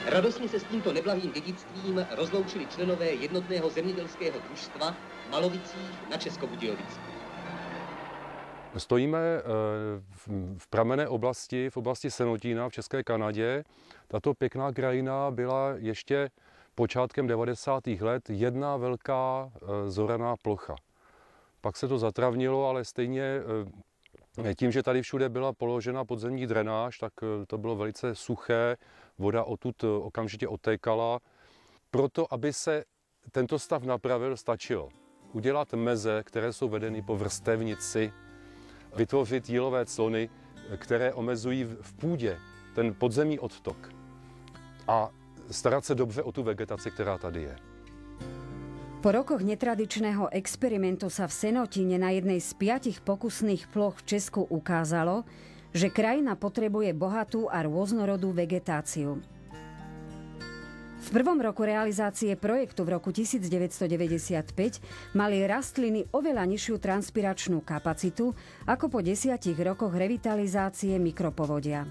Radostně se s tímto neblahým dědictvím rozloučili členové jednotného zemědělského družstva v Malovicích na Českobudějovicku. Stojíme v pramenné oblasti, v oblasti Senotína v České Kanadě. Tato pěkná krajina byla ještě počátkem 90. let jedna velká zoraná plocha. Pak se to zatravnilo, ale stejně tím, že tady všude byla položena podzemní drenáž, tak to bylo velice suché, voda odtud okamžitě odtékala. Proto, aby se tento stav napravil, stačilo udělat meze, které jsou vedeny po vrstevnici, vytvořit jílové clony, které omezují v půdě ten podzemní odtok a starat se dobře o tu vegetaci, která tady je. Po rokoch netradičného experimentu sa v Senotíne na jednej z 5 pokusných ploch v Česku ukázalo, že krajina potrebuje bohatú a rôznorodú vegetáciu. V prvom roku realizácie projektu v roku 1995 mali rastliny oveľa nižšiu transpiračnú kapacitu ako po 10 rokoch revitalizácie mikropovodia.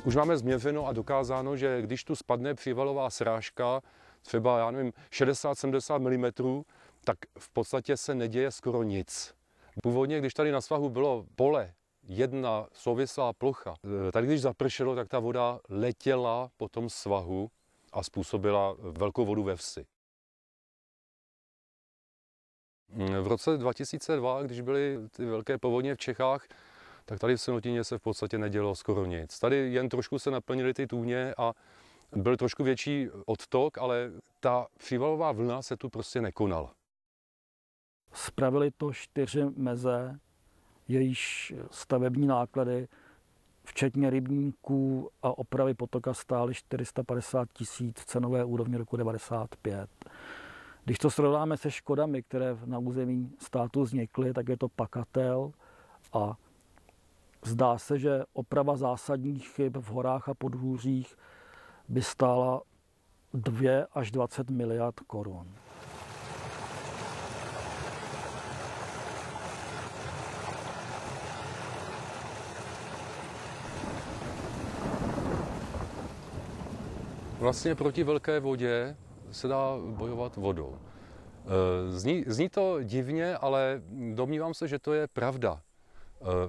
Už máme změřeno a dokázáno, že když tu spadne přívalová srážka, třeba, já nevím, 60-70 mm, tak v podstatě se neděje skoro nic. Původně, když tady na svahu bylo pole, jedna souvislá plocha, tady když zapršelo, tak ta voda letěla po tom svahu a způsobila velkou vodu ve vsi. V roce 2002, když byly ty velké povodně v Čechách, tak tady v Senotíně se v podstatě nedělo skoro nic. Tady jen trošku se naplnily ty tůně a byl trošku větší odtok, ale ta přívalová vlna se tu prostě nekonala. Spravili to 4 meze, jejíž stavební náklady, včetně rybníků a opravy potoka, stály 450 000 v cenové úrovni roku 1995. Když to srovnáme se škodami, které na území státu vznikly, tak je to pakatel a zdá se, že oprava zásadních chyb v horách a podhůřích by stála 2 až 20 miliard korun. Vlastně proti velké vodě se dá bojovat vodou. Zní to divně, ale domnívám se, že to je pravda.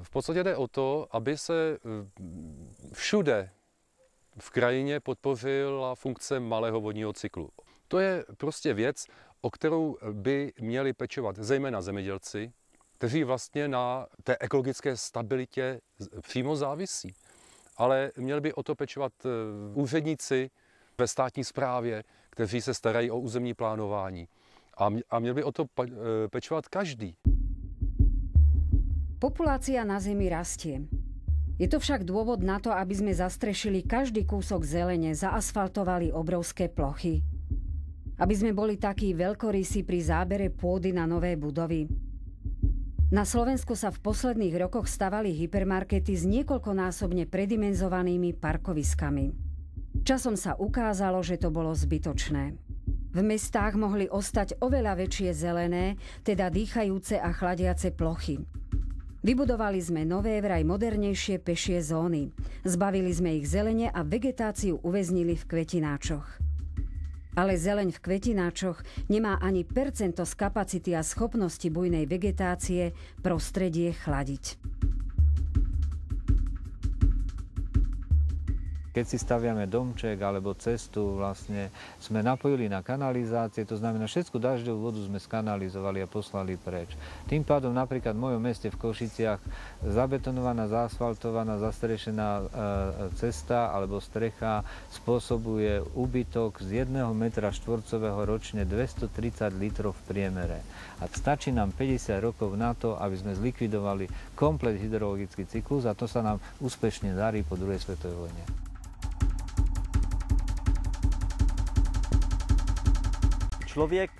V podstatě jde o to, aby se všude v krajině podpořila funkce malého vodního cyklu. To je prostě věc, o kterou by měli pečovat zejména zemědělci, kteří vlastně na té ekologické stabilitě přímo závisí. Ale měli by o to pečovat úředníci ve státní správě, kteří se starají o územní plánování. A měl by o to pečovat každý. Populácia na Zemi rastie. Je to však dôvod na to, aby sme zastrešili každý kúsok zelene, zaasfaltovali obrovské plochy. Aby sme boli takí veľkorysí pri zábere pôdy na nové budovy. Na Slovensku sa v posledných rokoch stavali hypermarkety s niekoľkonásobne predimenzovanými parkoviskami. Časom sa ukázalo, že to bolo zbytočné. V mestách mohli ostať oveľa väčšie zelené, teda dýchajúce a chladiace plochy. Vybudovali sme nové, vraj modernejšie pešie zóny. Zbavili sme ich zelene a vegetáciu uväznili v kvetináčoch. Ale zeleň v kvetináčoch nemá ani percento z kapacity a schopnosti bujnej vegetácie prostredie chladiť. Keď si staviame domček alebo cestu, vlastne sme napojili na kanalizácie, to znamená, všetku dažďovú vodu sme skanalizovali a poslali preč. Tým pádom napríklad v mojom meste v Košiciach zabetonovaná, zaasfaltovaná, zastrešená cesta alebo strecha spôsobuje úbytok z 1 metra štvorcového ročne 230 litrov v priemere. A stačí nám 50 rokov na to, aby sme zlikvidovali komplet hydrologický cyklus a to sa nám úspešne darí po druhej svetovej vojne. Člověk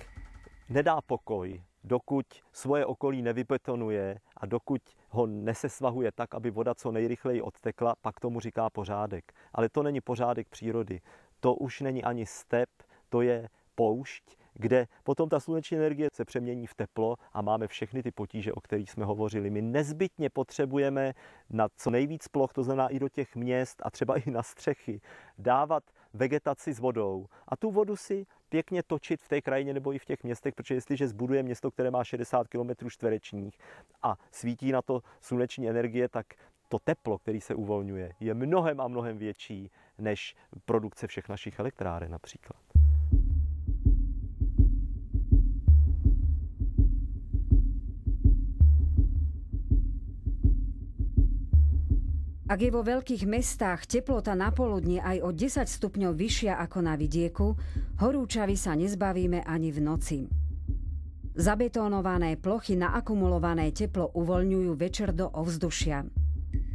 nedá pokoj, dokud svoje okolí nevybetonuje a dokud ho nesesvahuje tak, aby voda co nejrychleji odtekla, pak tomu říká pořádek. Ale to není pořádek přírody. To už není ani step, to je poušť, kde potom ta sluneční energie se přemění v teplo a máme všechny ty potíže, o kterých jsme hovořili. My nezbytně potřebujeme na co nejvíc ploch, to znamená i do těch měst a třeba i na střechy, dávat vegetaci s vodou a tu vodu si pěkně točit v té krajině nebo i v těch městech, protože jestliže zbuduje město, které má 60 km čtverečních a svítí na to sluneční energie, tak to teplo, který se uvolňuje, je mnohem a mnohem větší než produkce všech našich elektráren například. Ak je vo veľkých mestách teplota na poludnie aj o 10 stupňov vyššia ako na vidieku, horúčavy sa nezbavíme ani v noci. Zabetónované plochy na akumulované teplo uvoľňujú večer do ovzdušia.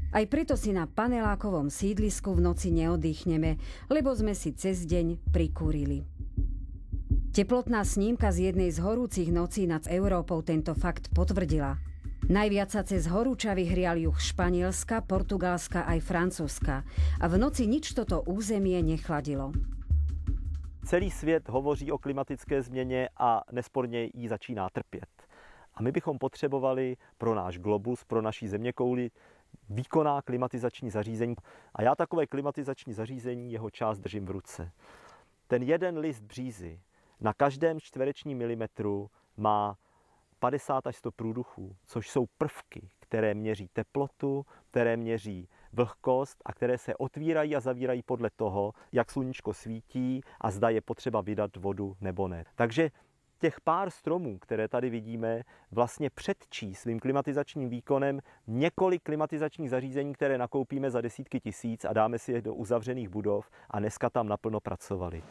Aj preto si na panelákovom sídlisku v noci neoddychneme, lebo sme si cez deň prikúrili. Teplotná snímka z jednej z horúcich nocí nad Európou tento fakt potvrdila. Najviac sa cez horúčavy hrial juh Španielska, Portugalska aj Francúzska a v noci nič toto územie nechladilo. Celý svět hovoří o klimatické změně a nesporně jí začíná trpět. A my bychom potřebovali pro náš globus, pro naší zeměkouli výkonná klimatizační zařízení. A já takové klimatizační zařízení, jeho část držím v ruce. Ten jeden list břízy na každém čtverečním milimetru má 50 až 100 průduchů, což jsou prvky, které měří teplotu, které měří vlhkost a které se otvírají a zavírají podle toho, jak sluníčko svítí a zda je potřeba vydat vodu nebo ne. Takže těch pár stromů, které tady vidíme, vlastně předčí svým klimatizačním výkonem několik klimatizačních zařízení, které nakoupíme za desítky tisíc a dáme si je do uzavřených budov a dneska tam naplno pracovali.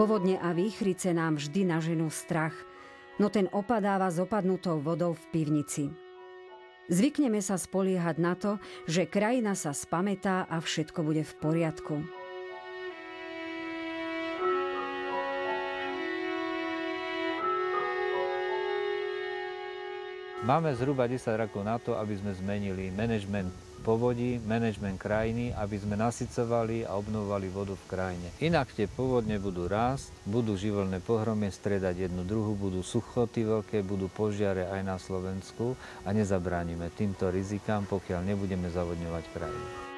Povodne a výchrice nám vždy naženú strach, no ten opadáva s opadnutou vodou v pivnici. Zvykneme sa spoliehať na to, že krajina sa spamätá a všetko bude v poriadku. Máme zhruba 10 rokov na to, aby sme zmenili manažment povodí, manažment krajiny, aby sme nasycovali a obnovovali vodu v krajine. Inak tie povodne budú rásť, budú živelné pohromie striedať jednu druhu, budú suchoty veľké, budú požiare aj na Slovensku a nezabránime týmto rizikám, pokiaľ nebudeme zavodňovať krajinu.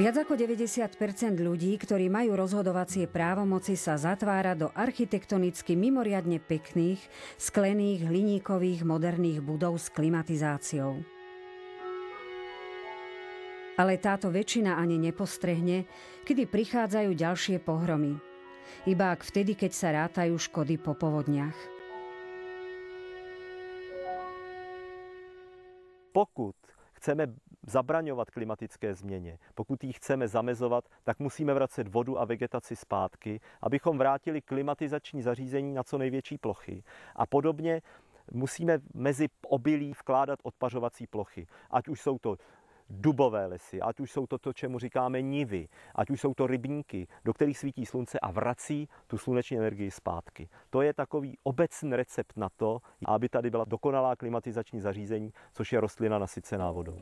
Viac ako 90% ľudí, ktorí majú rozhodovacie právomoci, sa zatvára do architektonicky mimoriadne pekných, sklených, hliníkových, moderných budov s klimatizáciou. Ale táto väčšina ani nepostrehne, kedy prichádzajú ďalšie pohromy. Iba ak vtedy, keď sa rátajú škody po povodniach. Pokud chceme zabraňovat klimatické změně, pokud ji chceme zamezovat, tak musíme vracet vodu a vegetaci zpátky, abychom vrátili klimatizační zařízení na co největší plochy. A podobně musíme mezi obilí vkládat odpařovací plochy. Ať už jsou to dubové lesy, ať už jsou to, čemu říkáme nivy, ať už jsou to rybníky, do kterých svítí slunce a vrací tu sluneční energii zpátky. To je takový obecný recept na to, aby tady byla dokonalá klimatizační zařízení, což je rostlina nasycená vodou.